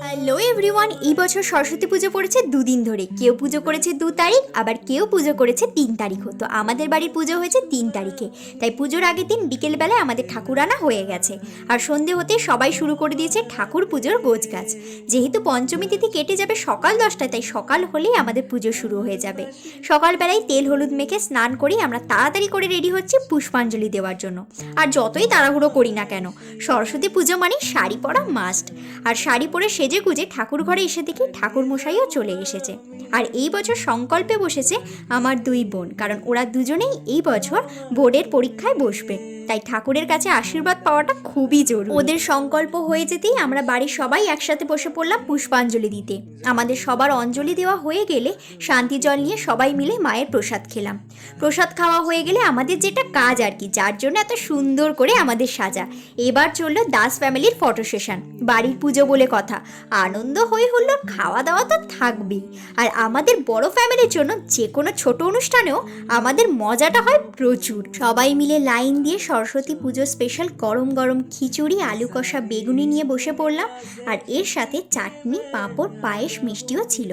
Hello everyone, এই বছর সরস্বতী পুজো পড়েছে দুদিন ধরে। কেউ পুজো করেছে 2 তারিখ, আবার কেউ পুজো করেছে 3 তারিখও। তো আমাদের বাড়ির পুজো হয়েছে 3 তারিখে। তাই পুজোর আগের দিন বিকেলবেলায় আমাদের ঠাকুর আনা হয়ে গেছে, আর সন্ধে হতে সবাই শুরু করে দিয়েছে ঠাকুর পুজোর গোছগাছ। যেহেতু পঞ্চমী তিথি কেটে যাবে সকাল 10টায়, তাই সকাল হলেই আমাদের পুজো শুরু হয়ে যাবে। সকালবেলায় তেল হলুদ মেখে স্নান করি আমরা তাড়াতাড়ি করে রেডি হচ্ছি পুষ্পাঞ্জলি দেওয়ার জন্য। আর যতই তাড়াহুড়ো করি না কেন, সরস্বতী পুজো মানে শাড়ি পরা মাস্ট। আর শাড়ি পরে সেজে গুজে ঠাকুর ঘরে এসে দেখি ঠাকুর মশাইও চলে এসেছে। আর এই বছর সংকল্পে বসেছে আমার 2 বোন, কারণ ওরা দুজনেই এই বছর বোর্ডের পরীক্ষায় বসবে। তাই ঠাকুরের কাছে আশীর্বাদ পাওয়াটা খুবই জরুরি। ওদের সংকল্প হয়ে যেতেই আমরা বাড়ির সবাই একসাথে বসে পড়লাম পুষ্পাঞ্জলি দিতে। আমাদের সবার অঞ্জলি দেওয়া হয়ে গেলে শান্তি জল নিয়ে সবাই মিলে মায়ের প্রসাদ খেলাম। প্রসাদ খাওয়া হয়ে গেলে আমাদের যেটা কাজ আর কি, যার জন্য এত সুন্দর করে আমাদের সাজা, এবার চললো দাস ফ্যামিলির ফটো সেশন। বাড়ির পুজো বলে কথা, আনন্দ হয়ে হলো, খাওয়া দাওয়া তো থাকবেই। আর আমাদের বড় ফ্যামিলির জন্য যে কোনো ছোট অনুষ্ঠানেও আমাদের মজাটা হয় প্রচুর। সবাই মিলে লাইন দিয়ে সরস্বতী পুজো স্পেশাল গরম গরম খিচুড়ি, আলু কষা, বেগুনি নিয়ে বসে পড়লাম। আর এর সাথে চাটনি, পাঁপড়, পায়েস, মিষ্টিও ছিল।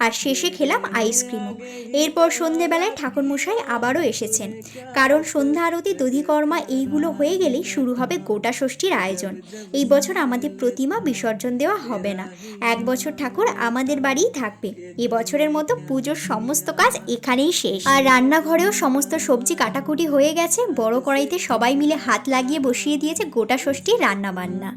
আর শেষে খেলাম আইসক্রিমও। এরপর সন্ধেবেলায় ঠাকুরমশাই আবারও এসেছেন, কারণ সন্ধ্যা আরতি, দধিকর্মা এইগুলো হয়ে গেলেই শুরু হবে গোটা ষষ্ঠীর আয়োজন। এই বছর আমাদের প্রতিমা বিসর্জন দেওয়া হবে না, 1 বছর ঠাকুর আমাদের বাড়িই থাকবে। এবছরের মতো পুজোর সমস্ত কাজ এখানেই শেষ। আর রান্নাঘরেও সমস্ত সবজি কাটাকুটি হয়ে গেছে। বড় কড়াইতে সবাই মিলে হাত লাগিয়ে বসিয়ে দিয়েছে গোটা ষষ্ঠীর রান্না বান্না।